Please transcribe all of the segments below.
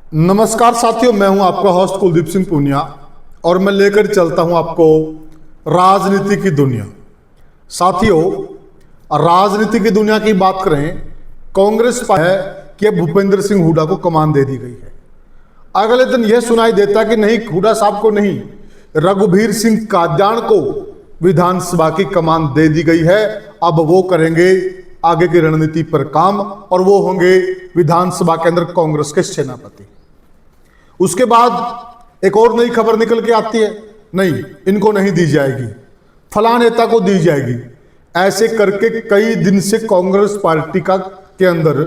नमस्कार साथियों, मैं हूं आपका होस्ट कुलदीप सिंह पूनिया और मैं लेकर चलता हूं आपको राजनीति की दुनिया। साथियों, राजनीति की दुनिया की बात करें, कांग्रेस पर है कि भूपेंद्र सिंह हुड्डा को कमान दे दी गई है। अगले दिन यह सुनाई देता कि नहीं, हुड्डा साहब को नहीं, रघुवीर सिंह कादियान को विधानसभा की कमान दे दी गई है। अब वो करेंगे आगे की रणनीति पर काम और वो होंगे विधानसभा के अंदर कांग्रेस के सेनापति। उसके बाद एक और नई खबर निकल के आती है, नहीं इनको नहीं दी जाएगी, फला नेता को दी जाएगी। ऐसे करके कई दिन से कांग्रेस पार्टी का के अंदर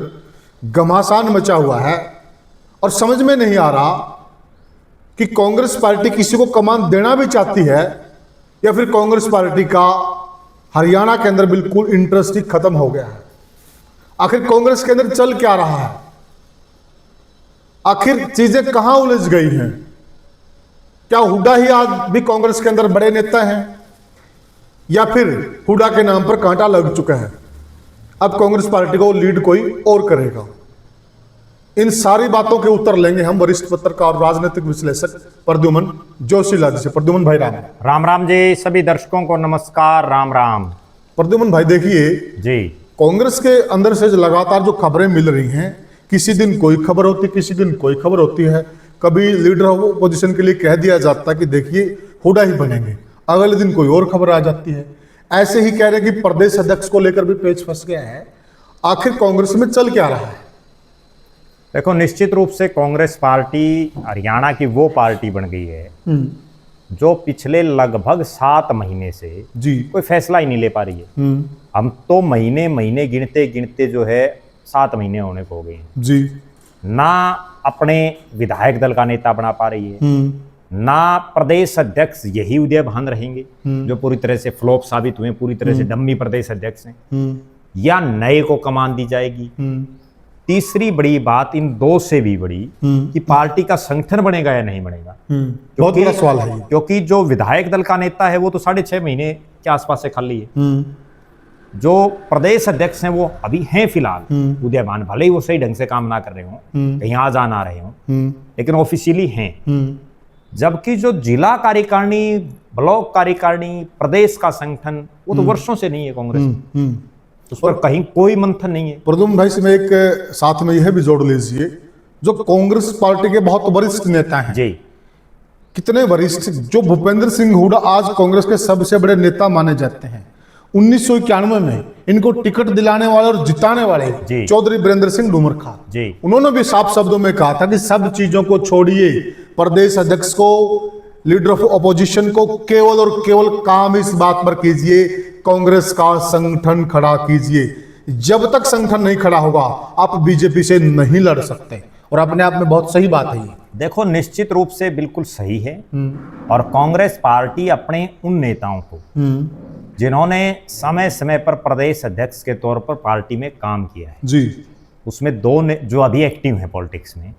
घमासान मचा हुआ है और समझ में नहीं आ रहा कि कांग्रेस पार्टी किसी को कमान देना भी चाहती है या फिर कांग्रेस पार्टी का हरियाणा के अंदर बिल्कुल इंटरेस्ट ही खत्म हो गया है। आखिर कांग्रेस के अंदर चल क्या रहा है, आखिर चीजें कहां उलझ गई हैं? क्या हुड्डा ही आज भी कांग्रेस के अंदर बड़े नेता हैं या फिर हुड्डा के नाम पर कांटा लग चुका है? अब कांग्रेस पार्टी को लीड कोई और करेगा। इन सारी बातों के उत्तर लेंगे हम वरिष्ठ पत्रकार और राजनीतिक विश्लेषक प्रद्युमन जोशीला जी से। प्रद्युमन भाई राम राम। राम जी, सभी दर्शकों को नमस्कार, राम राम। प्रद्युमन भाई देखिए जी, कांग्रेस के अंदर से लगातार जो खबरें मिल रही हैं, किसी दिन कोई खबर होती है, किसी दिन कोई खबर होती है। कभी लीडर ऑपोजिशन के लिए कह दिया जाता है कि देखिए हुड्डा ही बनेंगे, अगले दिन कोई और खबर आ जाती है। ऐसे ही कह रहे कि प्रदेश अध्यक्ष को लेकर भी पेच फंस गया है। आखिर कांग्रेस में चल क्या रहा है? देखो, निश्चित रूप से कांग्रेस पार्टी हरियाणा की वो पार्टी बन गई है जो पिछले लगभग 7 महीने से जी कोई फैसला ही नहीं ले पा रही है। हम तो महीने महीने गिनते गिनते जो है 7 महीने होने को हो गए हैं। जी ना अपने विधायक दल का नेता बना पा रही है, ना प्रदेश अध्यक्ष, यही उदय भान रहेंगे जो पूरी तरह से फ्लॉप साबित हुए, पूरी तरह से डम्मी प्रदेश अध्यक्ष हैं, या नए को कमान दी जाएगी। तीसरी बड़ी बात, इन दो से भी बड़ी, कि पार्टी का संगठन बनेगा या नहीं बनेगा। बहुत बड़ा सवाल है ये। क्योंकि जो विधायक दल का नेता है वो तो 6.5 महीने के आसपास से खाली है। जो प्रदेश अध्यक्ष हैं वो अभी हैं फिलहाल उदयमान, भले ही वो सही ढंग से काम ना कर रहे हो, कहीं आ जा ना रहे हो, लेकिन ऑफिशियली हैं। जबकि जो जिला कार्यकारिणी, ब्लॉक कार्यकारिणी, प्रदेश का संगठन, वो तो वर्षों से नहीं है कांग्रेस में, उस पर कहीं कोई मंथन नहीं है। प्रद्युमन भाई से मैं एक साथ में यह भी जोड़ लीजिए, जो कांग्रेस पार्टी के बहुत वरिष्ठ नेता हैं जी, कितने वरिष्ठ, जो भूपेंद्र सिंह हुड्डा आज कांग्रेस के सबसे बड़े नेता माने जाते हैं। 1991 में इनको टिकट दिलाने वाले और जिताने वाले चौधरी वीरेंद्र सिंह डूमरखा जी, उन्होंने भी साफ शब्दों में कहा था कि सब चीजों को छोड़िए, प्रदेश अध्यक्ष को, लीडर ऑफ ऑपोजिशन को केवल और केवल काम इस बात पर कीजिए, कांग्रेस का संगठन खड़ा कीजिए। जब तक संगठन नहीं खड़ा होगा आप बीजेपी से नहीं लड़ सकते। और अपने आप में बहुत सही बात है ये। देखो, निश्चित रूप से बिल्कुल सही है। और कांग्रेस पार्टी अपने उन नेताओं को जिन्होंने समय समय पर प्रदेश अध्यक्ष के तौर पर पार्टी में काम किया है जी, उसमें जो अभी एक्टिव हैं पॉलिटिक्स में,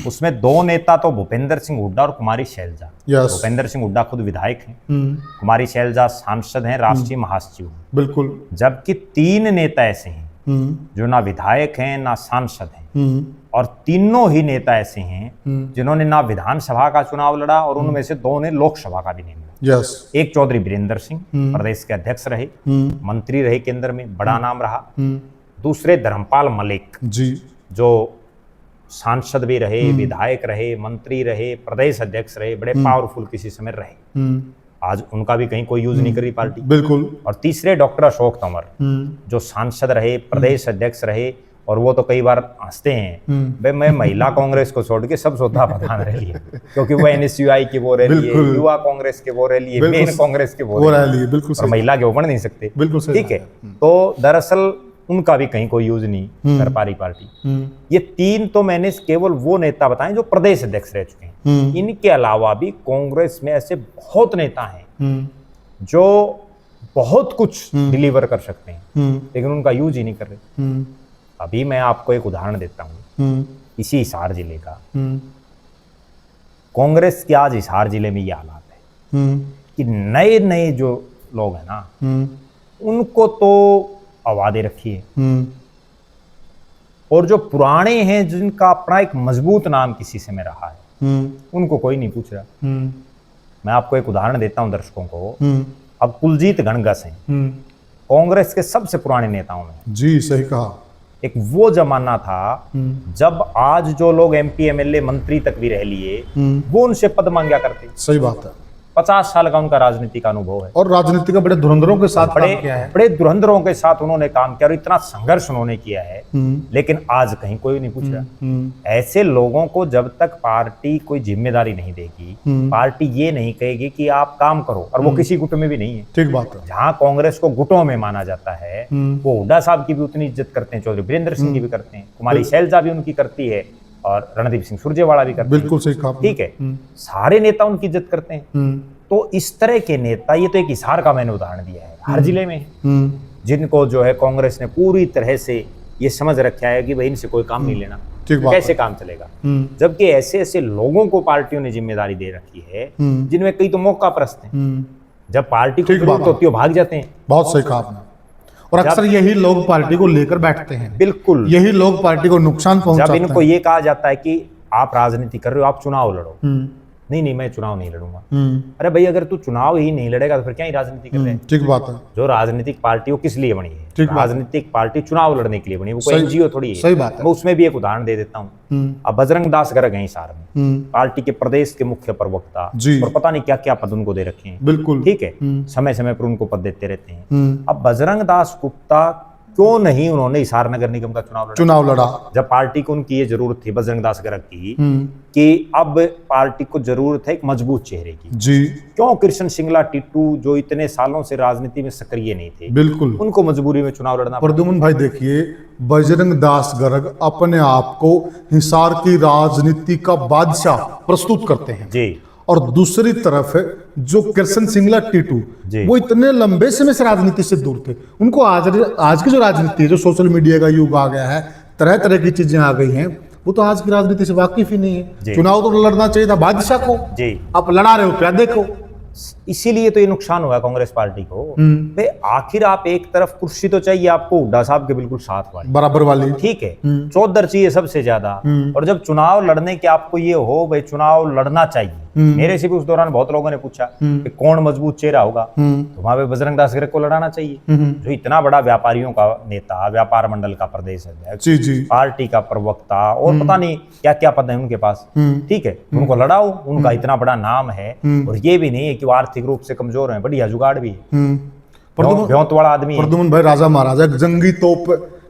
उसमें 2 नेता तो भूपेंद्र सिंह हुड्डा और कुमारी शैलजा। भूपेंद्र सिंह हुड्डा खुद विधायक हैं, कुमारी शैलजा सांसद हैं, राष्ट्रीय महासचिव, बिल्कुल। जबकि 3 नेता ऐसे हैं जो ना विधायक हैं ना सांसद हैं, और तीनों ही नेता ऐसे हैं जिन्होंने ना विधानसभा का चुनाव लड़ा और उनमें से 2 ने लोकसभा का भी नहीं लड़ा। एक चौधरी वीरेंद्र सिंह प्रदेश के अध्यक्ष रहे, मंत्री रहे, केंद्र में बड़ा नाम रहा। दूसरे धर्मपाल मलिक जी, जो सांसद भी रहे, विधायक रहे, मंत्री रहे, प्रदेश अध्यक्ष रहे, बड़े पावरफुल किसी समय रहे। आज उनका भी कहीं कोई यूज नहीं करी पार्टी, बिल्कुल। और तीसरे डॉक्टर अशोक तंवर, जो सांसद रहे, प्रदेश अध्यक्ष रहे, और वो तो कई बार हंसते हैं, भाई मैं महिला कांग्रेस को छोड़ के सब सोधा प्रधान रह लिए, क्योंकि वो NSUI की वो रह लिए, युवा कांग्रेस के वो रह लिए, मेन कांग्रेस के वो रह लिए, बिल्कुल। और महिला के वो बन नहीं सकते, बिल्कुल ठीक है। तो दरअसल उनका भी कहीं कोई यूज नहीं कर पा रही पार्टी। ये 3 तो मैंने केवल वो नेता बताए जो प्रदेश अध्यक्ष रह चुके हैं। इनके अलावा भी कांग्रेस में ऐसे बहुत नेता हैं जो बहुत कुछ डिलीवर कर सकते हैं, लेकिन उनका यूज ही नहीं कर रहे। अभी मैं आपको एक उदाहरण देता हूं, इसी हिसार जिले का। कांग्रेस के आज हिसार जिले में ये हालात है कि नए नए जो लोग हैं ना, उनको तो आवाज़ें रखी है, और जो पुराने हैं, जिनका अपना एक मजबूत नाम किसी से में रहा है, उनको कोई नहीं पूछ रहा। मैं आपको एक उदाहरण देता हूं दर्शकों को। अब कुलजीत गणगस हैं, कांग्रेस के सबसे पुराने नेताओं में। जी, सही कहा। एक वो जमाना था जब आज जो लोग MP MLA मंत्री तक भी रह लिए, वो उनसे पद मांगा करते। सही बात है। 50 साल का उनका राजनीतिक अनुभव है और राजनीति का बड़े धुरंधरों के साथ काम किया है। बड़े धुरंधरों के साथ उन्होंने काम किया और इतना संघर्ष उन्होंने किया है, लेकिन आज कहीं कोई नहीं पूछ रहा। ऐसे लोगों को जब तक पार्टी कोई जिम्मेदारी नहीं देगी, पार्टी ये नहीं कहेगी कि आप काम करो, और वो किसी गुट में भी नहीं है। ठीक बात है। जहां कांग्रेस को गुटों में माना जाता है, वो हुड्डा साहब की भी उतनी इज्जत करते हैं, चौधरी वीरेंद्र सिंह की भी करते हैं, कुमारी शैलजा भी उनकी करती है, और रणदीप सिंह सुरजेवाला भी करते हैं। बिल्कुल सही कहा। ठीक है, सारे नेता उनकी इज्जत करते हैं। तो इस तरह के नेता, ये तो एक हिसार का मैंने उदाहरण दिया है, हर जिले में जिनको जो है कांग्रेस ने पूरी तरह से ये समझ रखा है कि भाई इनसे कोई काम नहीं लेना, कैसे काम चलेगा। जबकि ऐसे ऐसे लोगों को पार्टियों ने जिम्मेदारी दे रखी है, जिनमें कई तो मौका परस्त हैं। जब पार्टी को जरूरत होती है भाग जाते हैं। बहुत सही कहा आपने। और अक्सर यही लोग पार्टी को लेकर बैठते हैं। बिल्कुल, यही लोग पार्टी को नुकसान पहुंचाते हैं। जब इनको ये कहा जाता है कि आप राजनीति कर रहे हो, आप चुनाव लड़ो, नहीं मैं चुनाव नहीं लड़ूंगा। अरे भाई, अगर तू चुनाव ही नहीं लड़ेगा तो फिर क्या ही राजनीति कर रहे हैं। ठीक बात है। जो राजनीतिक पार्टी वो किस लिए बनी है? राजनीतिक पार्टी चुनाव लड़ने के लिए बनी है, वो कोई NGO थोड़ी है। सही बात है। मैं उसमें भी एक उदाहरण दे देता हूँ। अब बजरंग दास गर्ग हैं हिसार में, पार्टी के प्रदेश के मुख्य प्रवक्ता, और पता नहीं क्या क्या पद उनको दे रखे हैं। बिल्कुल ठीक है, समय समय पर उनको पद देते रहते हैं। अब बजरंग दास गुप्ता क्यों नहीं उन्होंने हिसार नगर निगम का चुनाव लड़ा? जब पार्टी को उनकी ये जरूरत थी, बजरंग दास गर्ग की, कि अब पार्टी को जरूरत है एक मजबूत चेहरे की। जी। क्यों कृष्ण सिंगला टीटू, जो इतने सालों से राजनीति में सक्रिय नहीं थे, बिल्कुल उनको मजबूरी में चुनाव लड़ना। प्रद्युमन भाई देखिए, बजरंग दास गर्ग अपने आप को हिसार की राजनीति का बादशाह प्रस्तुत करते हैं। जी। और दूसरी तरफ जो कृष्ण सिंगला टीटू, वो इतने लंबे समय से राजनीति से दूर थे। उनको आज की जो राजनीति है, जो सोशल मीडिया का युग आ गया है, तरह तरह की चीजें आ गई हैं, वो तो आज की राजनीति से वाकिफ ही नहीं है। चुनाव तो लड़ना चाहिए था बादशाह को, आप लड़ा रहे हो क्या? देखो, इसीलिए तो ये नुकसान हुआ कांग्रेस पार्टी को। भाई आखिर आप एक तरफ कुर्सी तो चाहिए आपको हुड्डा साहब के बिल्कुल साथ वाली, बराबर वाली, ठीक है, चौधर चाहिए सबसे ज्यादा। और जब चुनाव लड़ने के आपको ये हो भाई चुनाव लड़ना चाहिए, मेरे से भी उस दौरान बहुत लोगों ने पूछा कि कौन मजबूत चेहरा होगा, तो वहां पे बजरंग दास गर्ग को लड़ाना चाहिए, जो इतना बड़ा व्यापारियों का नेता, व्यापार मंडल का प्रदेश अध्यक्ष, पार्टी का प्रवक्ता, और पता नहीं क्या क्या पद है उनके पास। ठीक है, उनको लड़ाओ, उनका इतना बड़ा नाम है। और ये भी नहीं है कि वो आर्थिक रूप से कमजोर है, बढ़िया जुगाड़ भी है, बहुत बड़ा आदमी है। प्रद्युमन भाई राजा महाराजा जंगी तोप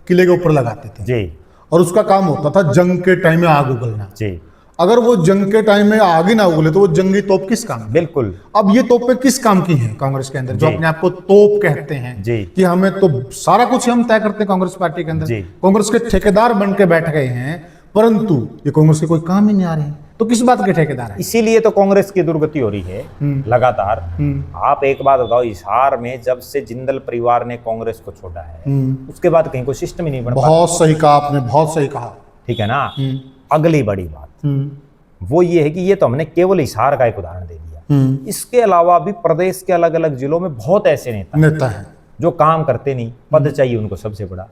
किले के ऊपर लगाते थे जी, और उसका काम होता था जंग के टाइम में आग उगलना जी। अगर वो जंग के टाइम में आग ही ना उगले तो वो जंगी तोप किस काम? बिल्कुल। अब ये तोपें किस काम की हैं कांग्रेस के अंदर, जो अपने आप को तोप कहते हैं जी, कि हमें तो सारा कुछ हम तय करते हैं कांग्रेस पार्टी के अंदर, कांग्रेस के ठेकेदार बन के बैठ गए हैं, परंतु ये कांग्रेस के कोई काम ही नहीं आ रहे हैं, तो किस बात के ठेकेदार है? इसीलिए तो कांग्रेस की दुर्गति हो रही है लगातार। आप एक बात बताओ, हिसार में जब से जिंदल परिवार ने कांग्रेस को छोड़ा है, उसके बाद कहीं कोई सिस्टम ही नहीं बना। बहुत सही कहा आपने, बहुत सही कहा। ठीक है ना। अगली बड़ी बात वो ये है कि ये तो हमने केवल हिसार का एक उदाहरण दे दिया, इसके अलावा भी प्रदेश के अलग अलग जिलों में बहुत ऐसे नेता हैं जो काम करते नहीं, पद चाहिए उनको सबसे बड़ा,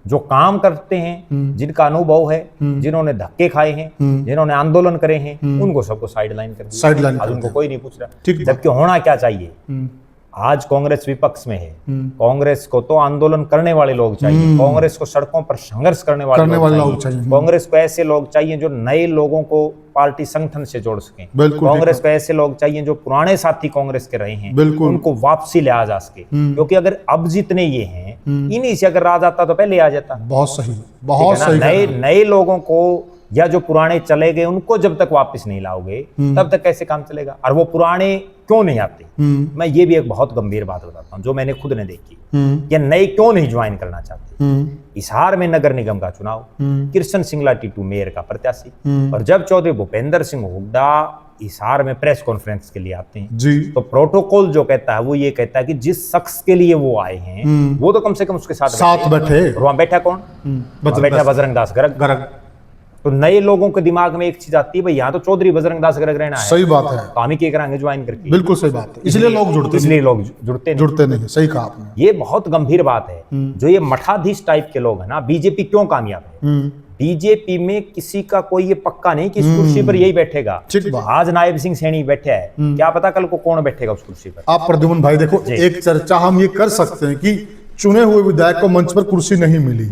जो काम करते हैं, जिनका अनुभव है, जिन्होंने धक्के खाए हैं, जिन्होंने आंदोलन करे हैं, उनको सबको साइडलाइन कर दिया, आज उनको कोई नहीं पूछ रहा। जबकि होना क्या चाहिए, आज कांग्रेस विपक्ष में है, कांग्रेस को तो आंदोलन करने वाले लोग चाहिए, कांग्रेस को सड़कों पर संघर्ष करने वाले लोग चाहिए, कांग्रेस को ऐसे लोग चाहिए जो नए लोगों को पार्टी संगठन से जोड़ सकें, कांग्रेस को ऐसे लोग चाहिए जो पुराने साथी कांग्रेस के रहे हैं, उनको वापसी ले आ जा सके। क्योंकि अगर अब जितने ये हैं, इन्हीं से अगर आ जाता तो पहले आ जाता। बहुत सही, बहुत सही। नए लोगों को या जो पुराने चले गए उनको जब तक वापस नहीं लाओगे तब तक कैसे काम चलेगा? और वो पुराने क्यों नहीं आते? मैं ये भी एक बहुत गंभीर बात बताता हूँ जो मैंने खुद ने देखी, कि नए क्यों नहीं ज्वाइन करना चाहते। हिसार में नगर निगम का चुनाव, कृष्ण सिंगला टीटू मेयर का प्रत्याशी, और जब चौधरी भूपेंद्र सिंह हुड्डा हिसार में प्रेस कॉन्फ्रेंस के लिए आते हैं जी, तो प्रोटोकॉल जो कहता है वो ये कहता है कि जिस शख्स के लिए वो आए हैं वो तो कम से कम उसके साथ बैठे। और वहां बैठा कौन? बैठा बजरंग दास गर्ग। तो नए लोगों के दिमाग में एक चीज आती है, भाई यहाँ तो चौधरी बजरंग दास अग्रह रहना है, सही बात है, तो हम ही क्या कराएंगे ज्वाइन करके। बिल्कुल सही बात है, इसलिए लोग जुड़ते नहीं। सही कहा आपने, ये बहुत गंभीर बात है। जो ये मठाधीश टाइप के लोग हैं ना, बीजेपी क्यों कामयाब है? बीजेपी में किसी का कोई ये पक्का नहीं कि इस कुर्सी पर यही बैठेगा। आज नायब सिंह सैनी बैठे हैं, क्या पता कल को कौन बैठेगा उस कुर्सी पर। आप प्रद्युमन भाई देखो, एक चर्चा हम ये कर सकते हैं कि चुने हुए विधायक को मंच पर कुर्सी नहीं मिली,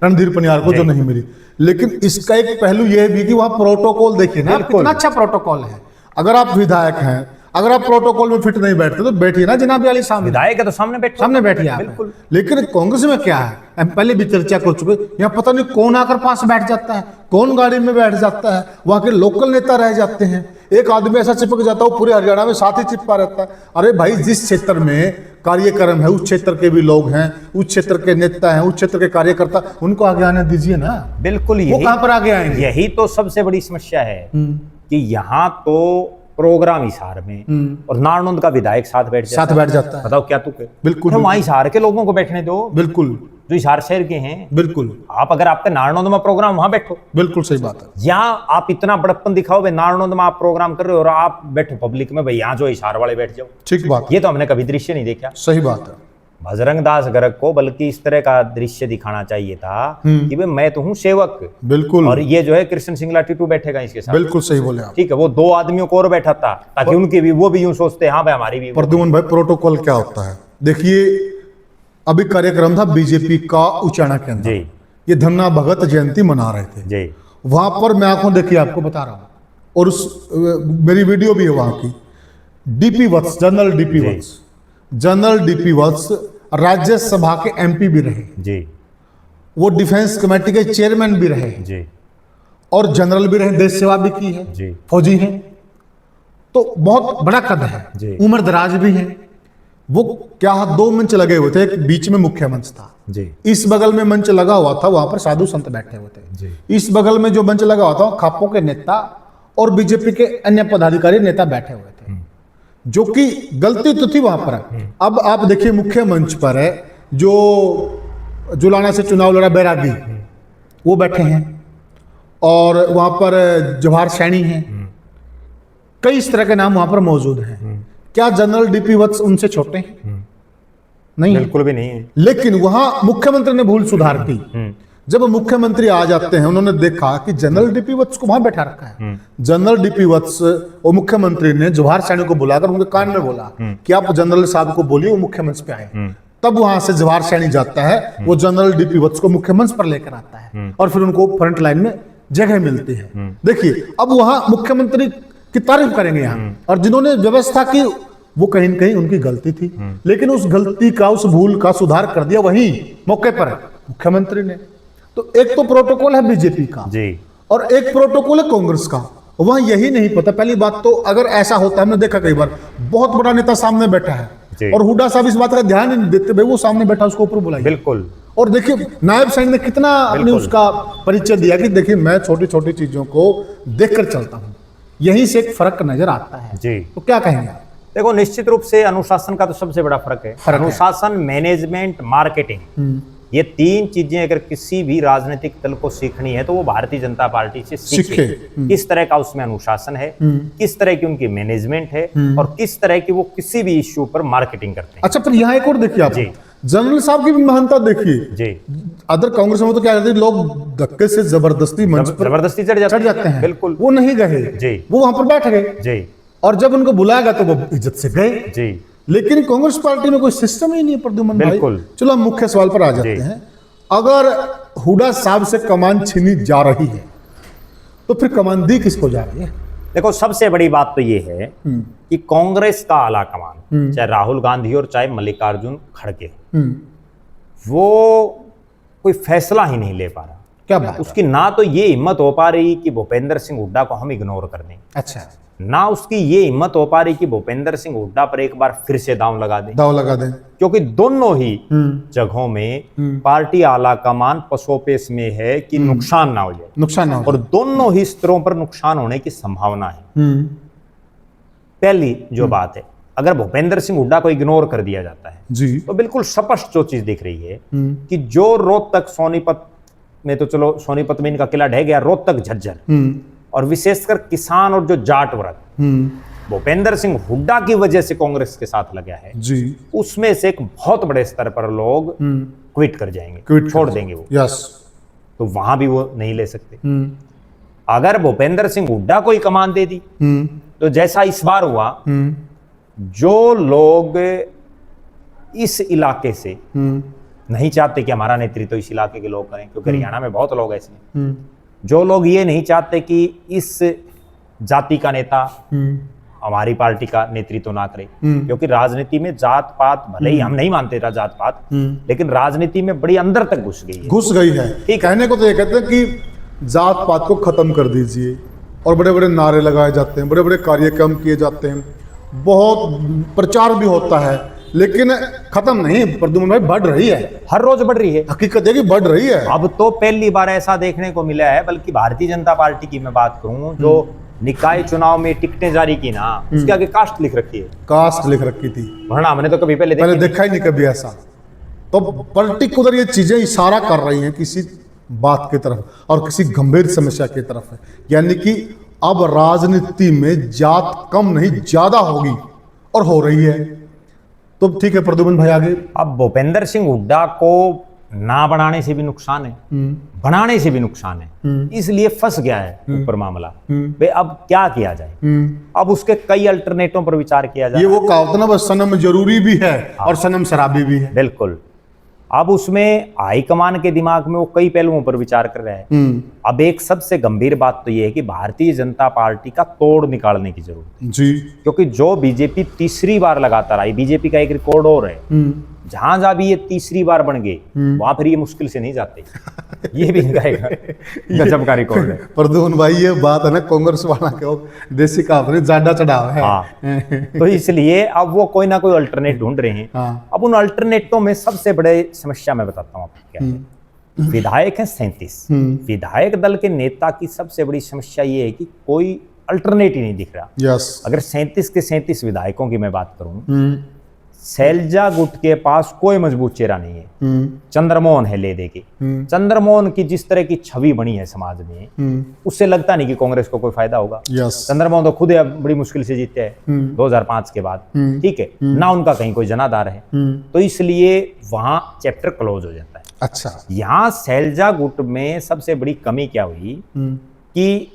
रणधीर पनियार को जो नहीं मिली, लेकिन इसका एक पहलू यह भी कि वहां प्रोटोकॉल देखिए ना, कितना अच्छा प्रोटोकॉल है। अगर आप विधायक हैं, अगर आप प्रोटोकॉल में फिट नहीं बैठते तो बैठिए ना जनाब वाली सामने, विधायक है तो सामने बैठिए आप। बिल्कुल। लेकिन कांग्रेस में क्या है, हम पहले भी चर्चा कर चुके, यहाँ पता नहीं कौन आकर पास बैठ जाता है, कौन गाड़ी में बैठ जाता है, वहां के लोकल नेता रह जाते हैं। एक आदमी ऐसा चिपक जाता है, पूरे हरियाणा में साथ ही चिपका रहता है। अरे भाई, जिस क्षेत्र में कार्यक्रम है उस क्षेत्र के भी लोग हैं, उस क्षेत्र के नेता हैं, उस क्षेत्र के कार्यकर्ता, उनको आगे आने दीजिए ना। बिल्कुल, वो कहां पर आगे आएंगे? यही तो सबसे बड़ी समस्या है कि यहाँ तो प्रोग्राम हिसार में और नारनौंद का विधायक साथ बैठ जाता है। बताओ क्या तू के? बिल्कुल, वहाँ हिसार के लोगों को बैठने दो। बिल्कुल, जो हिसार शहर के हैं। बिल्कुल, आप अगर आपका नारनौंद में प्रोग्राम, वहां बैठो। बिल्कुल सही बात है। यहाँ आप इतना बड़प्पन दिखाओ, भाई नारनौंद में आप प्रोग्राम कर रहे हो और आप बैठो पब्लिक में, भाई यहाँ जो हिसार वाले बैठ जाओ। ठीक बात, ये तो हमने कभी दृश्य नहीं देखा। सही बात है। बजरंग दास गर्ग को बल्कि इस तरह का दृश्य दिखाना चाहिए था कि भाई मैं तो हूँ सेवक। बिल्कुल। और ये जो है कृष्ण सिंगला टीटू बैठेगा इसके साथ। बिल्कुल सही बोले आप। ठीक है, वो दो आदमियों को और बैठा था ताकि उनकी भी, वो भी यूं सोचते हाँ भाई हमारी भी। प्रद्युमन भाई, प्रोटोकॉल क्या होता है? देखिए, अभी कार्यक्रम था बीजेपी का उचाना के अंदर, ये धन्ना भगत जयंती मना रहे थे जी। वहां पर मैं आंखों देखिए आपको बता रहा हूं, और उस मेरी वीडियो भी है वहां की। डीपी वत्स, जनरल डीपी वत्स राज्यसभा के एमपी भी रहे जी, वो डिफेंस कमेटी के चेयरमैन भी रहे जी, और जनरल भी रहे, देश सेवा भी की है जी, फौजी हैं, तो बहुत बड़ा कद है, उम्र दराज भी है। वो क्या, दो मंच लगे हुए थे, एक बीच में मुख्य मंच था जी, इस बगल में मंच लगा हुआ था, वहां पर साधु संत बैठे हुए थे जी। इस बगल में जो मंच लगा हुआ था, खापों के नेता और बीजेपी के अन्य पदाधिकारी नेता बैठे हुए थे, जो कि गलती तो थी वहां पर। अब आप देखिए, मुख्य मंच पर है जो जुलाना से चुनाव लड़ा बैरागी, वो बैठे हैं, और वहां पर जवाहर सैनी हैं, कई इस तरह के नाम वहां पर मौजूद हैं। क्या जनरल डीपी वत्स उनसे छोटे हैं? नहीं, बिल्कुल भी नहीं है। लेकिन वहां मुख्यमंत्री ने भूल सुधार की। जब मुख्यमंत्री आ जाते हैं, उन्होंने देखा कि जनरल डीपी वत्स को वहां बैठा रखा है। जनरल डीपी वत्स और मुख्यमंत्री ने जवाहर सैनी को बुलाकर उनके कान में बोला कि आप जनरल साहब को बोलिए वो मुख्य मंच पे आए। तब वहां से जवाहर सैनी जाता है, वो जनरल डीपी वत्स को मुख्य मंच पर लेकर आता है, और फिर उनको फ्रंट लाइन में जगह मिलती है। देखिए, अब वहां मुख्यमंत्री की तारीफ करेंगे यहाँ, और जिन्होंने व्यवस्था की वो कहीं न कहीं उनकी गलती थी, लेकिन उस गलती का, उस भूल का सुधार कर दिया वही मौके पर मुख्यमंत्री ने। तो एक तो प्रोटोकॉल है बीजेपी का जी, और एक प्रोटोकॉल है कांग्रेस का। वहां यही नहीं पता। पहली बात तो, अगर ऐसा होता, हमने देखा कई बार, बहुत बड़ा नेता सामने बैठा है और हुड्डा साहब इस बात का ध्यान नहीं देते, भाई वो सामने बैठा, उसको ऊपर बुलाइए। बिल्कुल। और देखिए, नायब सैनी ने कितना अपने उसका परिचय दिया कि देखिए मैं छोटी छोटी चीजों को देखकर चलता हूँ, यहीं से एक फर्क नजर आता है जी। तो क्या कहेंगे? देखो, निश्चित रूप से अनुशासन का तो सबसे बड़ा फर्क है। अनुशासन, मैनेजमेंट, मार्केटिंग, ये तीन चीजें अगर किसी भी राजनीतिक दल को सीखनी है तो वो भारतीय जनता पार्टी से सीखे। किस तरह का उसमें अनुशासन है, किस तरह की उनकी मैनेजमेंट है, और किस तरह की वो किसी भी इश्यू पर मार्केटिंग करते हैं। अच्छा, फिर यहाँ एक और देखिए आप, जनरल साहब की भी महानता देखिए जी। अदर कांग्रेस में तो क्या करते, लोग धक्के से जबरदस्ती मंच पर जबरदस्ती चढ़ जाते हैं। बिल्कुल, वो नहीं गए जी, वो वहां पर बैठ गए जी, और जब उनको बुलाया तो वो इज्जत से गए जी। लेकिन कांग्रेस पार्टी में कोई सिस्टम ही नहीं है प्रद्युमन भाई। चलो हम मुख्य सवाल पर आ जाते हैं। अगर हुड्डा साहब से कमान छीनी जा रही है तो फिर कमान दी किसको जा रही है? देखो, सबसे बड़ी बात तो ये है कि कांग्रेस का आला कमान, चाहे राहुल गांधी और चाहे मल्लिकार्जुन खड़गे, वो कोई फैसला ही नहीं ले पा रहा। क्या बात? उसकी ना तो ये हिम्मत हो पा रही कि भूपेंद्र सिंह हुड्डा को हम इग्नोर कर दें। अच्छा। ना उसकी ये हिम्मत हो पा रही कि भूपेंद्र सिंह हुड्डा पर एक बार फिर से दांव लगा दें, क्योंकि दोनों ही जगहों में पार्टी आला कमान पसोपेश में है कि नुकसान ना हो जाए, और दोनों ही स्तरों पर नुकसान होने की संभावना है। पहली जो बात है, अगर भूपेंद्र सिंह हुड्डा को इग्नोर कर दिया जाता है जी, तो बिल्कुल स्पष्ट जो चीज दिख रही है कि जो रोहतक, सोनीपत में तो चलो सोनीपत में इनका किला ढह गया, रोहतक, झज्जर, और विशेषकर किसान और जो जाट वर्ग भूपेंद्र सिंह हुड्डा की वजह से कांग्रेस के साथ लगा है जी, उसमें से एक बहुत बड़े स्तर पर लोग क्विट कर जाएंगे, छोड़ देंगे वो। यस, तो वहां भी वो नहीं ले सकते। अगर भूपेंद्र सिंह हुड्डा को ही कमान दे दी तो जैसा इस बार हुआ, जो लोग इस इलाके से नहीं चाहते कि हमारा नेतृत्व इस इलाके के लोग करें, क्योंकि हरियाणा में बहुत लोग ऐसे हैं, जो लोग ये नहीं चाहते कि इस जाति का नेता हमारी पार्टी का नेतृत्व ना करे, क्योंकि राजनीति में जात पात, भले ही हम नहीं मानते जात पात, लेकिन राजनीति में बड़ी अंदर तक घुस गई है। ठीक, कहने को तो ये कहते हैं कि जात पात को खत्म कर दीजिए, और बड़े बड़े नारे लगाए जाते हैं, बड़े बड़े कार्यक्रम किए जाते हैं, बहुत प्रचार भी होता है, लेकिन खत्म नहीं, प्रद्युम्न भाई, बढ़ रही है, हर रोज बढ़ रही है। हकीकत है कि बढ़ रही है। अब तो पहली बार ऐसा देखने को मिला है, बल्कि भारतीय जनता पार्टी की मैं बात करूं, जो निकाय चुनाव में टिकटें जारी की ना, उसके आगे कास्ट लिख रखी है, कास्ट लिख रखी थी, वरना हमने तो कभी पहले देखा ही नहीं कभी ऐसा। तो पर्टिकुलर ये चीजें इशारा कर रही हैं किसी बात की तरफ और किसी गंभीर समस्या की तरफ है, यानी कि अब राजनीति में जात कम नहीं ज्यादा होगी, और हो रही है। तो ठीक है प्रद्युम्न भाई, आगे। अब भूपेंद्र सिंह हुड्डा को ना बनाने से भी नुकसान है, बनाने से भी नुकसान है, इसलिए फंस गया है ऊपर मामला। भाई अब क्या किया जाए? अब उसके कई अल्टरनेटिव पर विचार किया जाए। ये वो कहावत ना, बस सनम जरूरी भी है और सनम शराबी भी है। बिल्कुल। अब उसमें हाईकमान के दिमाग में वो कई पहलुओं पर विचार कर रहा है। अब एक सबसे गंभीर बात तो ये है कि भारतीय जनता पार्टी का तोड़ निकालने की जरूरत है जी, क्योंकि जो बीजेपी तीसरी बार लगातार आई, बीजेपी का एक रिकॉर्ड और है, जहां जहां भी ये तीसरी बार बन गए वहां फिर ये मुश्किल से नहीं जाते। ये भी इनका गजब का रिकॉर्ड है। प्रद्युम्न भाई, ये बात है ना, कांग्रेस वाला के देसी कहावत ज्यादा चढ़ाव है। हाँ। तो इसलिए अब वो कोई ना कोई अल्टरनेट ढूंढ रहे हैं। हाँ। अब उन अल्टरनेटों में सबसे बड़े समस्या मैं बताता हूँ आपको क्या है। विधायक है 37, विधायक दल के नेता की सबसे बड़ी समस्या ये है कि कोई अल्टरनेट ही नहीं दिख रहा। यस। अगर 37 के 37 विधायकों की मैं बात करूं, शैलजा गुट के पास कोई मजबूत चेहरा नहीं है। चंद्रमोहन है ले दे के। चंद्रमोहन की जिस तरह की छवि बनी है समाज में, उससे लगता नहीं कि कांग्रेस को कोई फायदा होगा। चंद्रमोहन तो खुद बड़ी मुश्किल से जीते हैं 2005 के बाद, ठीक है ना, उनका कहीं कोई जनाधार है, तो इसलिए वहां चैप्टर क्लोज हो जाता है। अच्छा, यहाँ शैलजा गुट में सबसे बड़ी कमी क्या हुई कि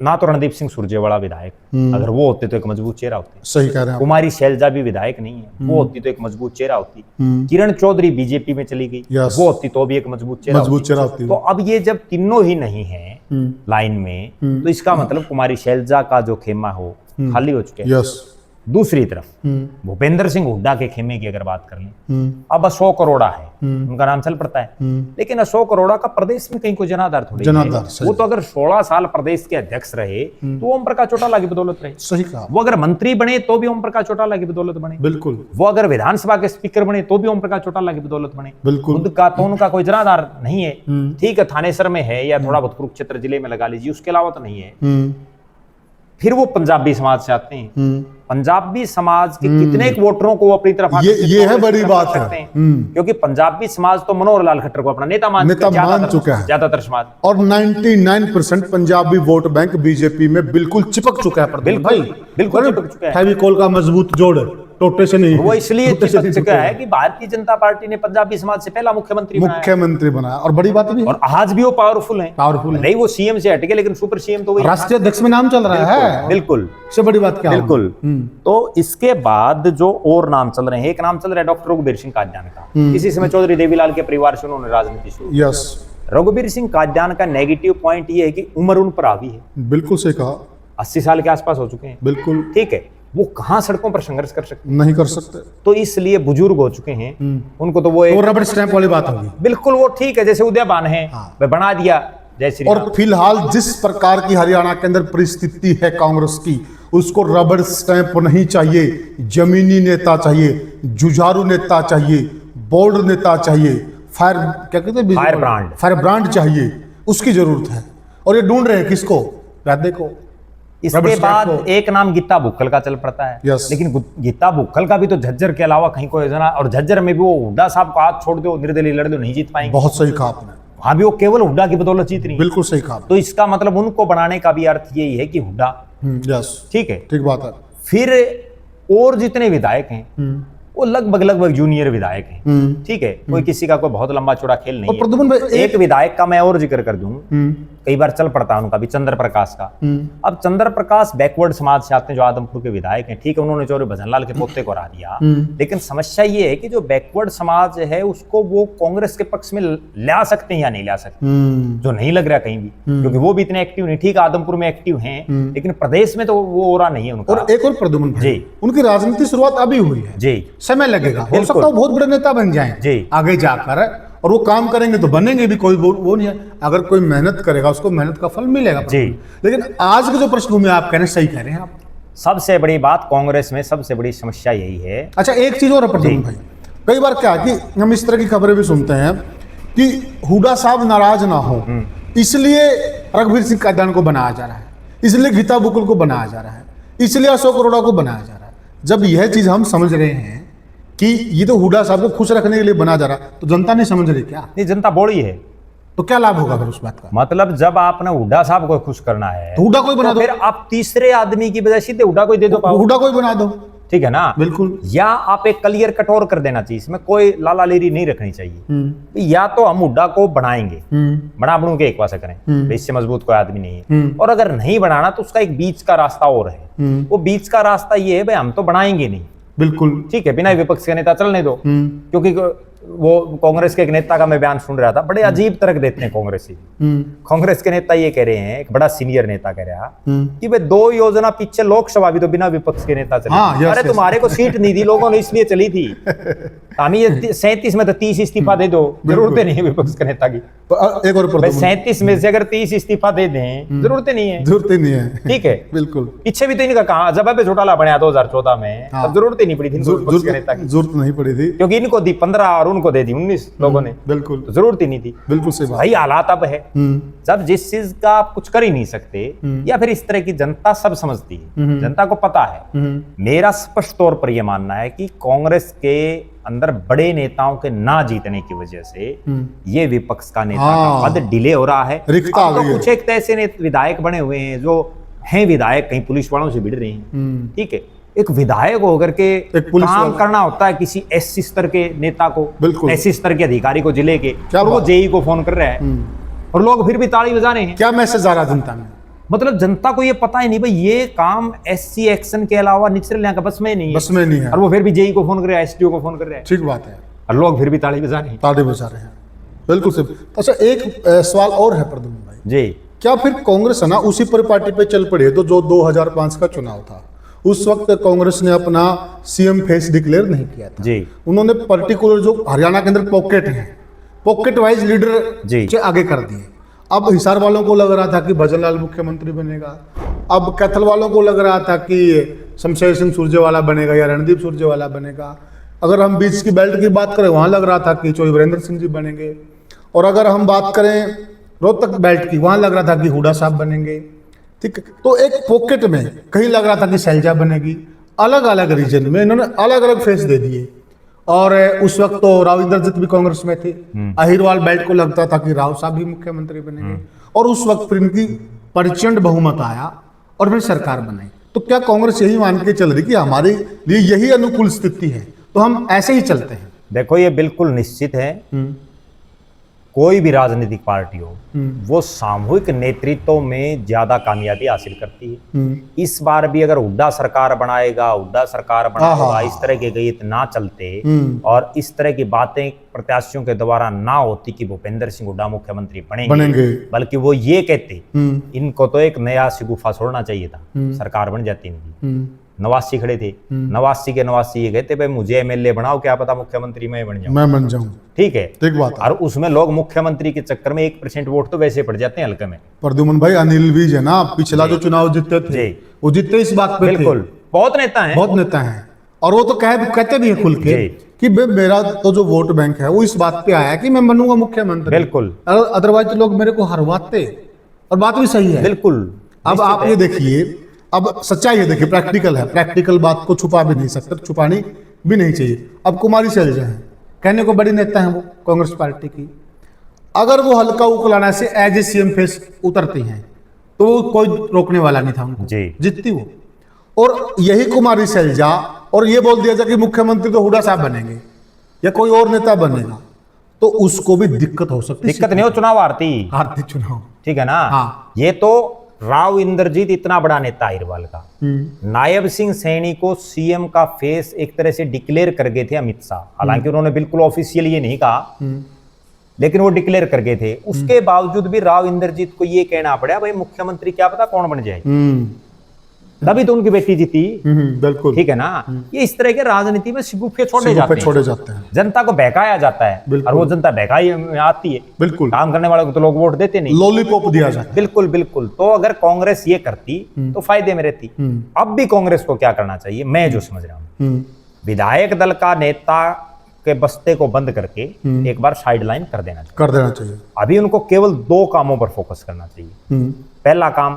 ना तो रणदीप सिंह सुरजेवाला विधायक, अगर वो होते तो एक मजबूत चेहरा होते। सही कह रहे हैं। कुमारी शैलजा भी विधायक नहीं है, वो होती तो एक मजबूत चेहरा होती। किरण चौधरी बीजेपी में चली गई, वो होती तो भी एक मजबूत चेहरा होती। तो अब ये जब तीनों ही नहीं है लाइन में, तो इसका मतलब कुमारी शैलजा का जो खेमा हो खाली हो चुके हैं। दूसरी तरफ भूपेंद्र सिंह हुड्डा के खेमे की अगर बात कर लें, अब अशोक अरोड़ा है, उनका नाम चल पड़ता है, लेकिन अशोक अरोड़ा का प्रदेश में कहीं कोई जनाधार थोड़ी है। वो तो अगर 16 साल प्रदेश के अध्यक्ष रहे तो ओम प्रकाश चौटाला की बदौलत रहे। सही कहा। वो अगर मंत्री बने तो भी ओम प्रकाश चौटाला की बदौलत बने। बिल्कुल। वो अगर विधानसभा के स्पीकर बने तो भी ओम प्रकाश चौटाला की बदौलत बने। बिल्कुल। उनका कोई जनाधार नहीं है। ठीक है, थानेसर में है या थोड़ा बहुत कुरुक्षेत्र जिले में लगा लीजिए, उसके अलावा तो नहीं है। फिर वो पंजाबी समाज से आते हैं। पंजाबी समाज के कितने वोटरों को अपनी तरफ ये है बड़ी बात है, क्योंकि पंजाबी समाज तो मनोहर लाल खट्टर को अपना नेता मान चुका है ज्यादातर समाज, और 99% पंजाबी वोट बैंक बीजेपी में बिल्कुल चिपक चुका है। बिल्कुल चिपक चुका है। फेविकोल का मजबूत जोड़ टोटे से नहीं। वो इसलिए चिपक चुका है कि भारतीय जनता पार्टी ने पंजाबी समाज से पहला मुख्यमंत्री बनाया, और बड़ी बात भी, और आज भी वो पावरफुल है। नहीं वो सीएम से हट गए, लेकिन सुपर सीएम तो वही राष्ट्रीय अध्यक्ष में नाम चल रहा है। बिल्कुल, से बड़ी बात क्या? बिल्कुल। तो इसके बाद जो और नाम चल रहे हैं, एक नाम चल रहा है डॉक्टर रघुबीर सिंह कादियान का। इसी समय चौधरी देवीलाल के परिवार से उन्होंने राजनीति शुरू की। रघुबीर सिंह कादियान का नेगेटिव पॉइंट ये है कि उम्र उन पर हावी है। बिल्कुल सही कहा। 80 साल के आसपास हो चुके हैं। बिल्कुल ठीक है, वो कहां सड़कों पर संघर्ष कर सकते? नहीं कर सकते। तो इसलिए बुजुर्ग हो चुके हैं, उनको तो वो रबड़ स्टैंप वाली बात होगी। बिल्कुल, वो ठीक है, जैसे उदयबान है, वे बना दिया जैसे। और फिलहाल जिस प्रकार की हरियाणा के अंदर परिस्थिति है कांग्रेस की, उसको रबड़ स्टैंप नहीं चाहिए, जमीनी नेता चाहिए, जुझारू नेता चाहिए, बोल्ड नेता चाहिए, फायर क्या कहते हैं, फायर ब्रांड चाहिए, उसकी जरूरत है। और ये ढूंढ रहे हैं किसको? राधे को। इसके बाद एक नाम गीता भुक्कल का चल पड़ता है। लेकिन गीता भुक्कल का भी तो झज्जर के अलावा कहीं कोई योजना, और झज्जर में भी वो हुड्डा साहब को हाथ छोड़ दो, निर्दलीय लड़ दो, नहीं जीत पाएंगे। बहुत सही कहा आपने। वहां भी वो केवल हुड्डा की बदौलत जीत रही है। बिल्कुल सही कहा। तो इसका मतलब उनको बनाने का भी अर्थ यही है कि हुड्डा, यस, ठीक है, ठीक बात है। फिर और जितने विधायक हैं वो लगभग जूनियर विधायक हैं, ठीक है, कोई किसी का कोई बहुत लंबा चौड़ा खेल नहीं है। एक विधायक का मैं और जिक्र कर दूं, कई बार चल पड़ता है उनका भी, चंद्र प्रकाश का। अब चंद्र प्रकाश बैकवर्ड समाज से आते हैं, जो आदमपुर के विधायक हैं, ठीक है, उन्होंने चौधरी भजनलाल के पोते को हरा दिया, लेकिन समस्या ये है कि जो बैकवर्ड समाज है उसको वो कांग्रेस के पक्ष में ला सकते हैं या नहीं ला सकते, जो नहीं लग रहा कहीं भी, क्योंकि वो भी इतने एक्टिव नहीं। ठीक है, आदमपुर में एक्टिव हैं, लेकिन प्रदेश में तो वो हो रहा नहीं है उनका। और एक और प्रद्युमन भाई जी, उनकी राजनीति शुरुआत अभी हुई है जी, समय लगेगा, हो सकता है बहुत बड़े नेता बन जाएं जी आगे जाकर, और वो काम करेंगे तो बनेंगे भी, कोई वो नहीं है। अगर कोई मेहनत करेगा उसको मेहनत का फल मिलेगा जी। लेकिन आज के जो पृष्ठभूमि आप कह रहे हैं, सही कह रहे हैं आप। सबसे बड़ी बात कांग्रेस में सबसे बड़ी समस्या यही है। अच्छा, एक चीज और है प्रद्युमन भाई, कई बार क्या कि हम इस तरह की खबरें भी सुनते हैं कि हुड्डा साहब नाराज ना हो, इसलिए रघुवीर सिंह कादियान को बनाया जा रहा है, इसलिए गीता बुकुल को बनाया जा रहा है, इसलिए अशोक अरोड़ा को बनाया जा रहा है। जब यह चीज हम समझ रहे हैं कि ये तो हुड्डा साहब को खुश रखने के लिए बना जा रहा है, तो जनता नहीं समझ रही क्या? नहीं, जनता बोली है, तो क्या लाभ होगा फिर उस बात का? मतलब जब आपने हुड्डा साहब को खुश करना है तो हुड्डा कोई बना दो, फिर आप तीसरे आदमी की बजाय सीधे हुड्डा कोई दे दो, हुड्डा कोई बना दो, ठीक है ना? बिल्कुल। या आप एक क्लियर कट और कर देना चाहिए, इसमें कोई लाला लेरी नहीं रखनी चाहिए। या तो हम हुड्डा को बनाएंगे, बना बनू के एक पास करें, इससे मजबूत कोई आदमी नहीं है, और अगर नहीं बनाना तो उसका एक बीच का रास्ता और है। वो बीच का रास्ता ये है भाई, हम तो बनाएंगे नहीं, बिल्कुल ठीक है, बिना विपक्ष के नेता चलने दो। क्योंकि वो कांग्रेस के एक नेता का मैं बयान सुन रहा था, बड़े अजीब तर्क देते हैं कांग्रेसी। कांग्रेस के नेता ये कह रहे हैं, एक बड़ा सीनियर नेता कह रहा कि भाई 2 योजना पीछे लोकसभा भी तो बिना विपक्ष के नेता चली। अरे तुम्हारे को सीट नहीं दी लोगों ने, इसलिए चली थी। हम ये 37 में तो 30 इस्तीफा दे दो, जरूरत नहीं है विपक्ष के नेता की। एक और 37 में से अगर 30 इस्तीफा दे दें, जरूरत नहीं है, जरूरत नहीं है, ठीक है, बिल्कुल। पीछे भी तो इनका कहा जब घोटाला बना 2014 में, तब जरूरत ही नहीं पड़ी थी विपक्ष के नेता की, जरूरत नहीं पड़ी थी, क्योंकि इनको दी 15 और उनको दे दी 19 लोगों ने, बिल्कुल, तो जरूरत ही नहीं थी। बिल्कुल सही बात। भाई हालात अब है जब जिस चीज का आप कुछ कर ही नहीं सकते, या फिर इस तरह की जनता सब समझती है, जनता को पता है। मेरा स्पष्ट तौर पर यह मानना है कि कांग्रेस के अंदर बड़े नेताओं के ना जीतने की वजह से ये विपक्ष का नेता का पद डिले हो रहा है। तो कुछ एक ऐसे विधायक बने हुए हैं जो हैं विधायक, कहीं पुलिस वालों से भिड़ रहे हैं, ठीक है। एक विधायक होकर के काम करना होता है किसी एससी स्तर के नेता को, एससी स्तर के अधिकारी को, जिले के, और वो जेई को फोन कर रहा है और लोग फिर भी ताली बजा रहे हैं। क्या मैसेज आ रहा जनता में? मतलब जनता को ये पता ही नहीं भाई, ये काम एससी एक्शन के अलावा निचले लेने का बस में नहीं है, बस में नहीं है, और वो फिर भी जेई को फोन कर रहा है, एसडीओ को फोन कर रहा है, ठीक बात है, और लोग फिर भी ताली बजा रहे हैं, ताली बजा रहे हैं, बिल्कुल सही। अच्छा, एक सवाल और है प्रद्युमन भाई जी, क्या फिर कांग्रेस है ना उसी परिपाटी पे चल पड़ी है तो जो 2005 का चुनाव था, उस वक्त कांग्रेस ने अपना सीएम फेस डिक्लेयर नहीं किया था जी। उन्होंने पर्टिकुलर जो हरियाणा के अंदर पॉकेट है, पॉकेट वाइज लीडर के आगे कर दिए। अब हिसार वालों को लग रहा था कि भजनलाल मुख्यमंत्री बनेगा, अब कैथल वालों को लग रहा था कि शमशेर सिंह सुरजेवाला बनेगा या रणदीप सुरजेवाला बनेगा। अगर हम बीच की बेल्ट की बात करें, वहां लग रहा था कि चौधरी वीरेंद्र सिंह जी बनेंगे, और अगर हम बात करें रोहतक बेल्ट की, वहां लग रहा था कि हुड्डा साहब बनेंगे, ठीक है। तो एक पॉकेट में कहीं लग रहा था कि शैलजा बनेगी, अलग अलग रीजन में इन्होंने अलग अलग फेस दे दिए। और उस वक्त तो राव इंद्रजीत भी कांग्रेस में थे, अहिरवाल बेल्ट को लगता था कि राव साहब भी मुख्यमंत्री बनेंगे, और उस वक्त फिर इनकी प्रचंड बहुमत आया और फिर सरकार बनाई। तो क्या कांग्रेस यही मान के चल रही कि हमारे लिए यही अनुकूल स्थिति है तो हम ऐसे ही चलते हैं? देखो, ये बिल्कुल निश्चित है, कोई भी राजनीतिक पार्टी हो वो सामूहिक नेतृत्व में ज्यादा कामयाबी हासिल करती है। इस बार भी अगर हुड्डा सरकार बनाएगा इस तरह के गीत ना चलते और इस तरह की बातें प्रत्याशियों के द्वारा ना होती कि भूपेंद्र सिंह हुड्डा मुख्यमंत्री बनेंगे, बल्कि वो ये कहते इनको तो एक नया सिगुफा छोड़ना चाहिए था, सरकार बन जाती इनकी। नवासी खड़े थे, नवासी के नवासी ये कहते भाई मुझे एमएलए बनाओ, क्या पता मुख्यमंत्री मैं बन जाऊं, ठीक है, ठीक बात है। और उसमें लोग मुख्यमंत्री के चक्कर में 1% वोट तो वैसे पड़ जाते हैं हल्के में। प्रद्युमन भाई, अनिल विज है ना, पिछला जो चुनाव जीते थे वो जीते इस बात पे बिल्कुल, बहुत नेता हैं, और वो तो कहते भी है खुल के कि मेरा तो जो वोट बैंक है वो इस बात पे आया कि मैं बनूंगा मुख्यमंत्री, बिल्कुल, अदरवाइज तो लोग मेरे को हरवाते, और बात भी सही है, बिल्कुल। अब आप ये देखिए, अब सच्चाई है, देखिए प्रैक्टिकल है, प्रैक्टिकल बात को छुपा भी नहीं सकते, छुपानी भी नहीं चाहिए। अब कुमारी शैलजा है, कहने को बड़ी नेता है वो कांग्रेस पार्टी की, अगर वो हल्का उकलाना से एज ए सीएम फेस उतरती हैं तो कोई रोकने वाला नहीं था उनको, जी जीतती वो। और यही कुमारी शैलजा, और ये बोल दिया जाए कि मुख्यमंत्री तो हुड्डा साहब बनेंगे या कोई और नेता बनेगा, तो उसको भी दिक्कत हो सकती है। दिक्कत नहीं हो, चुनाव हारती चुनाव, ठीक है ना। हाँ। ये तो राव इंद्रजीत इतना बड़ा नेता अहिरवाल का, नायब सिंह सैनी को सीएम का फेस एक तरह से डिक्लेयर कर गए थे अमित शाह। हालांकि उन्होंने बिल्कुल ऑफिशियल ये नहीं कहा, लेकिन वो डिक्लेयर कर गए थे। उसके बावजूद भी राव इंद्रजीत को ये कहना पड़ा भाई मुख्यमंत्री क्या पता कौन बन जाए, तभी तो उनकी बेटी जीती। बिल्कुल, ठीक है ना। ये इस तरह के राजनीति में शिगुफे छोड़े जाते हैं, जनता को बहकाया जाता है, और वो जनता बहकाई आती है। बिल्कुल, काम करने वालों को तो लोग वोट देते नहीं, लॉलीपॉप दिया जाता है। बिल्कुल बिल्कुल। तो अगर कांग्रेस ये करती तो फायदे में रहती। अब भी कांग्रेस को क्या करना चाहिए, मैं जो समझ रहा हूँ, विधायक दल का नेता के बस्ते को बंद करके एक बार साइडलाइन कर देना चाहिए। अभी उनको केवल 2 कामों पर फोकस करना चाहिए। पहला काम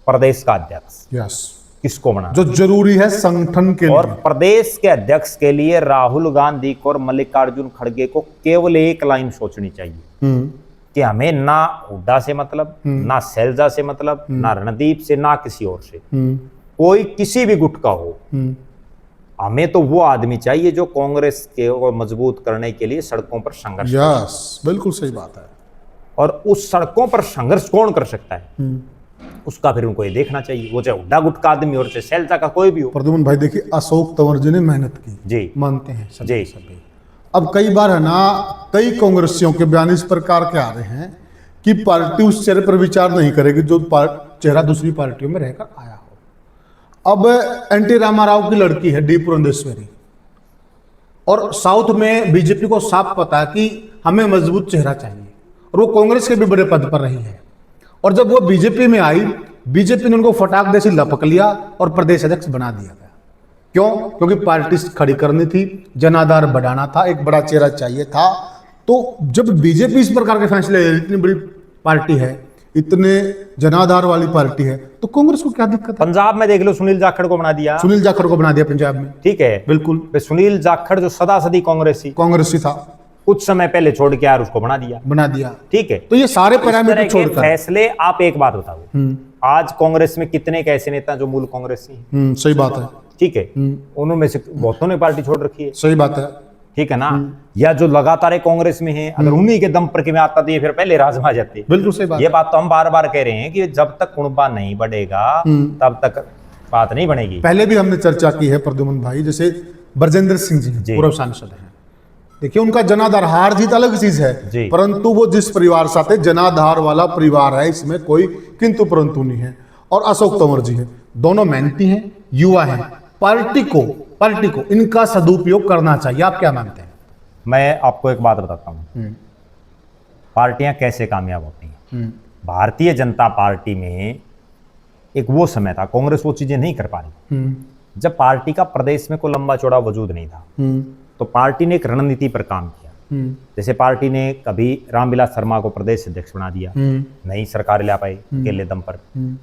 प्रदेश का अध्यक्ष, किसको बनाना, जो जरूरी है संगठन के लिए। और प्रदेश के अध्यक्ष के लिए राहुल गांधी को और मल्लिकार्जुन खड़गे को केवल एक लाइन सोचनी चाहिए कि हमें ना हुड्डा से मतलब, ना शैलजा से मतलब, ना रणदीप से, ना किसी और से, कोई किसी भी गुट का हो, हमें तो वो आदमी चाहिए जो कांग्रेस के मजबूत करने के लिए सड़कों पर संघर्ष। यस, बिल्कुल सही बात है। और उस सड़कों पर संघर्ष कौन कर सकता है, उसका फिर उनको ये देखना चाहिए, वो चाहे हुड्डा गुट का आदमी और चाहे शैलजा का कोई भी हो। प्रद्युमन भाई देखिए, अशोक तंवर जी ने मेहनत की, जी मानते हैं जी। सभी। अब कई बार है ना, कई कांग्रेसियों के बयान इस प्रकार के आ रहे हैं कि पार्टी उस चेहरे पर विचार नहीं करेगी जो चेहरा दूसरी पार्टियों में रहकर आया हो। अब एनटी रामाराव की लड़की है डी पुरंदेश्वरी, और साउथ में बीजेपी को साफ पता है कि हमें मजबूत चेहरा चाहिए, और वो कांग्रेस के भी बड़े पद पर रही है। और जब वो बीजेपी में आई, बीजेपी ने उनको फटाक दे से लपक लिया और प्रदेश अध्यक्ष बना दिया गया। क्यों? क्योंकि पार्टी खड़ी करनी थी, जनाधार बढ़ाना था, एक बड़ा चेहरा चाहिए था। तो जब बीजेपी इस प्रकार के फैसले, इतनी बड़ी पार्टी है, इतने जनाधार वाली पार्टी है, तो कांग्रेस को क्या दिक्कत है? पंजाब में देख लो, सुनील जाखड़ को बना दिया, पंजाब में, ठीक है, बिल्कुल। सुनील जाखड़ जो सदा सदी कांग्रेसी था, कुछ समय पहले छोड़ के यार उसको बना दिया, ठीक है। तो ये सारे पैरामीटर छोड़कर फैसले। आप एक बात बताओ, आज कांग्रेस में कितने एक ऐसे नेता जो मूल कांग्रेसी हैं? सही बात है, ठीक है। उन्होंने से बहुतों ने पार्टी छोड़ रखी है, सही बात है, ठीक है ना। या जो लगातार कांग्रेस में है, अगर उन्हीं के दम पर के में आता तो ये फिर पहले राजमा जाते। बिल्कुल सही बात। ये बात तो हम बार बार कह रहे हैं कि जब तक कुणबा नहीं बढ़ेगा तब तक बात नहीं बनेगी। पहले भी हमने चर्चा की है प्रद्युमन भाई, जैसे ब्रजेंद्र सिंह जी पूर्व सांसद हैं, देखिए उनका जनाधार, हार जीत अलग चीज है, परंतु वो जिस परिवार से आते, जनाधार वाला परिवार है, इसमें कोई किंतु परंतु नहीं है। और अशोक तंवर जी है, दोनों मेहनती हैं, युवा हैं। पार्टी को इनका सदुपयोग करना चाहिए। आप क्या मानते हैं? मैं आपको एक बात बताता हूं, पार्टियां कैसे कामयाब होती हैं। भारतीय जनता पार्टी में एक वो समय था, कांग्रेस वो चीजें नहीं कर पा रही, जब पार्टी का प्रदेश में कोई लंबा चौड़ा वजूद नहीं था, तो पार्टी ने एक रणनीति पर काम किया। जैसे पार्टी ने कभी रामविलास शर्मा को प्रदेश अध्यक्ष बना दिया, नहीं सरकार ला पाई अकेले दम पर।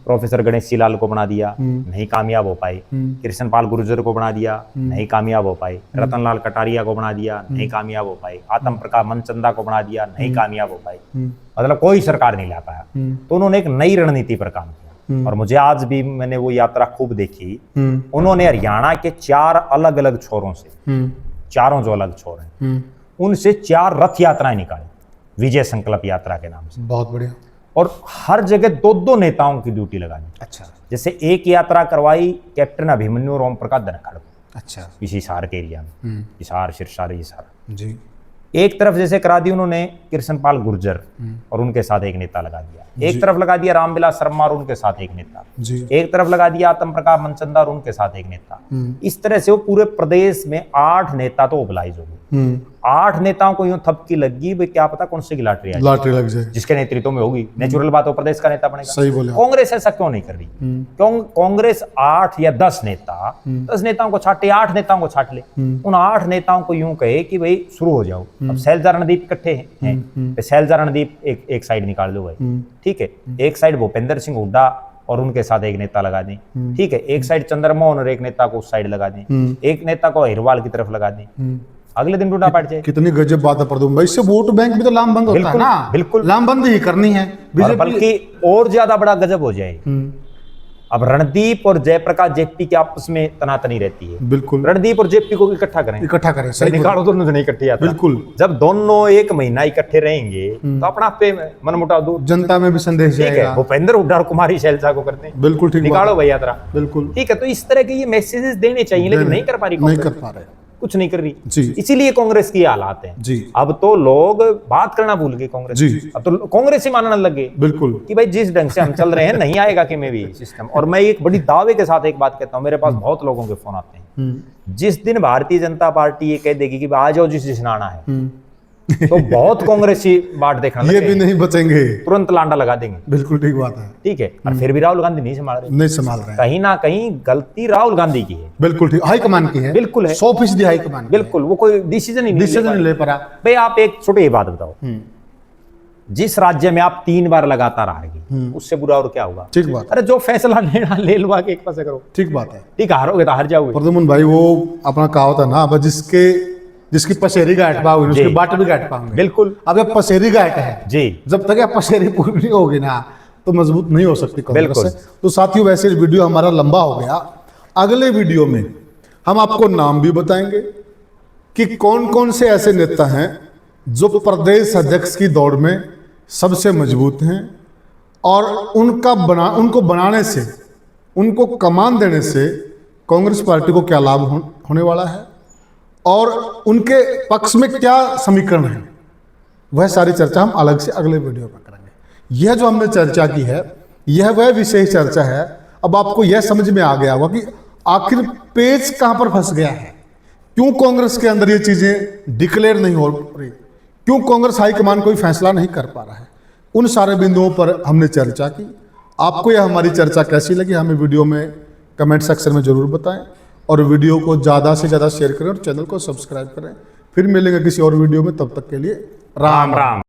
प्रोफेसर गणेश लाल को बना दिया, नहीं कामयाब हो पाए। कृष्णपाल गुर्जर को बना दिया, नहीं कामयाब हो पाए। रतनलाल कटारिया को बना दिया, नहीं कामयाब हो पाए। आत्म प्रकाश मनचंदा को बना दिया, नहीं कामयाब हो पाए। मतलब कोई सरकार नहीं ला पाया। तो उन्होंने एक नई रणनीति पर काम किया, और मुझे आज भी, मैंने वो यात्रा खूब देखी। उन्होंने हरियाणा के 4 अलग अलग छोरों से, चारों जो अलग छोर हैं, उनसे 4 रथ यात्राएं निकाली, विजय संकल्प यात्रा के नाम से। बहुत बढ़िया। और हर जगह 2-2 नेताओं की ड्यूटी लगा दी। अच्छा। जैसे एक यात्रा करवाई कैप्टन अभिमन्यु और ओम प्रकाश धनखड़ को, अच्छा, इस हिसार के एरिया में, हिसार, सिरसा, हिसार जी। एक तरफ जैसे करा दी उन्होंने कृष्णपाल गुर्जर और उनके साथ एक नेता लगा दिया, एक तरफ लगा दिया रामविलास शर्मा और उनके साथ एक नेता, एक तरफ लगा दिया आत्म प्रकाश मनचंदा और उनके साथ एक नेता। इस तरह से वो पूरे प्रदेश में 8 नेता तो मोबिलाइज हो गए। 8 नेताओं को यूं थपकी लगी, भाई क्या पता कौन सी की लॉटरी लग जाए, जिसके नेतृत्व में होगी। नेचुरल बात हो, प्रदेश का नेता बनेगा। सही बोले। कांग्रेस ऐसा क्यों नहीं कर रही? क्यों कांग्रेस 8 या 10 नेता, 10 नेताओं को छाटे, 8 नेताओं को छाट ले, उन 8 नेताओं को यूं कहे कि भाई शुरू हो जाओ। अब शैलजा रणदीप इकट्ठे हैं, शैलजा रणदीप एक साइड निकाल दो भाई, ठीक है। एक साइड भूपेंद्र सिंह हुड्डा और उनके साथ एक नेता लगा दें, ठीक है। एक साइड चंद्रमोहन और एक नेता को उस साइड लगा दें, एक नेता को अहिरवाल की तरफ लगा दें। अगले दिन टूटा पड़ जाए। कितनी गजब बात है प्रदुम भाई, इससे वोट बैंक भी तो लामबंद होता है बिल्कुल, ना, बिल्कुल। लामबंद ही करनी है और बीजेपी। बल्कि और ज्यादा बड़ा गजब हो जाए, अब रणदीप और जयप्रकाश जेपी की आपस में तनातनी रहती है। बिल्कुल, रणदीप और जेपी को इकट्ठा करें, इकट्ठा करें, सही निकालो, दोनों से नहीं इकट्ठे आता। बिल्कुल, जब दोनों एक महीना इकट्ठे रहेंगे तो अपना पे मनमुटाव दूर, जनता में भी संदेश ठीक है। जाएगा। भूपेंद्र हुड्डा और कुमारी शैलजा को करते हैं, बिल्कुल ठीक, निकालो भैया यात्रा, बिल्कुल ठीक है। तो इस तरह के ये मैसेजेस देने चाहिए, लेकिन नहीं कर पा रही, नहीं कर पा रहे, कुछ नहीं कर रही जी। इसीलिए कांग्रेस की हालात है जी। अब तो लोग बात करना भूल गए कांग्रेस जी। अब तो कांग्रेस ही मानने लगे बिल्कुल, कि भाई जिस ढंग से हम चल रहे हैं नहीं आएगा कि मैं भी सिस्टम। और मैं एक बड़ी दावे के साथ एक बात कहता हूं, मेरे पास बहुत लोगों के फोन आते हैं, जिस दिन भारतीय जनता पार्टी ये कह देगी कि आ जाओ जिस जिसनाना है, तो बहुत कांग्रेसी बाट देखना ये भी नहीं बचेंगे, तुरंत लांडा लगा देंगे। बिल्कुल ठीक बात है, ठीक है। और फिर भी राहुल गांधी नहीं संभाल रहे, नहीं संभाल रहे हैं। कहीं ना कहीं गलती राहुल गांधी की है, बिल्कुल ठीक, हाईकमान की है, बिल्कुल है, 100% हाईकमान की है। बिल्कुल। वो कोई डिसीजन ही नहीं ले पा रहा। भाई आप एक छोटी बात बताओ, जिस राज्य में आप 3 बार लगातार हार गए, उससे बुरा और क्या होगा? ठीक बात, अरे जो फैसला लेना ले लो के एक पास करो, ठीक बात है। ठीक, हारोगे तो हार जाओगे। प्रद्युमन भाई वो अपना कहावत है ना, अब जिसकी पसेरी गांठ पाओगे उसके बाट भी गांठ पाओगे। बिल्कुल। अब ये पसेरी गांठ है जी, जब तक ये पसेरी पूरी नहीं होगी ना तो मजबूत नहीं हो सकती कांग्रेस। तो साथियों वैसे वीडियो हमारा लंबा हो गया, अगले वीडियो में हम आपको नाम भी बताएंगे कि कौन कौन से ऐसे नेता हैं जो प्रदेश अध्यक्ष की दौड़ में सबसे मजबूत हैं, और उनको बनाने से, उनको कमान देने से कांग्रेस पार्टी को क्या लाभ होने वाला है, और उनके पक्ष में क्या समीकरण है, वह सारी चर्चा हम अलग से अगले वीडियो में करेंगे। यह जो हमने चर्चा की है, यह वह विशेष चर्चा है। अब आपको यह समझ में आ गया होगा कि आखिर पेच कहां पर फंस गया है, क्यों कांग्रेस के अंदर ये चीजें डिक्लेयर नहीं हो रही, क्यों कांग्रेस हाईकमान कोई फैसला नहीं कर पा रहा है। उन सारे बिंदुओं पर हमने चर्चा की। आपको यह हमारी चर्चा कैसी लगी हमें वीडियो में कमेंट सेक्शन में जरूर बताएं, और वीडियो को ज़्यादा से ज़्यादा शेयर करें और चैनल को सब्सक्राइब करें। फिर मिलेंगे किसी और वीडियो में, तब तक के लिए राम राम।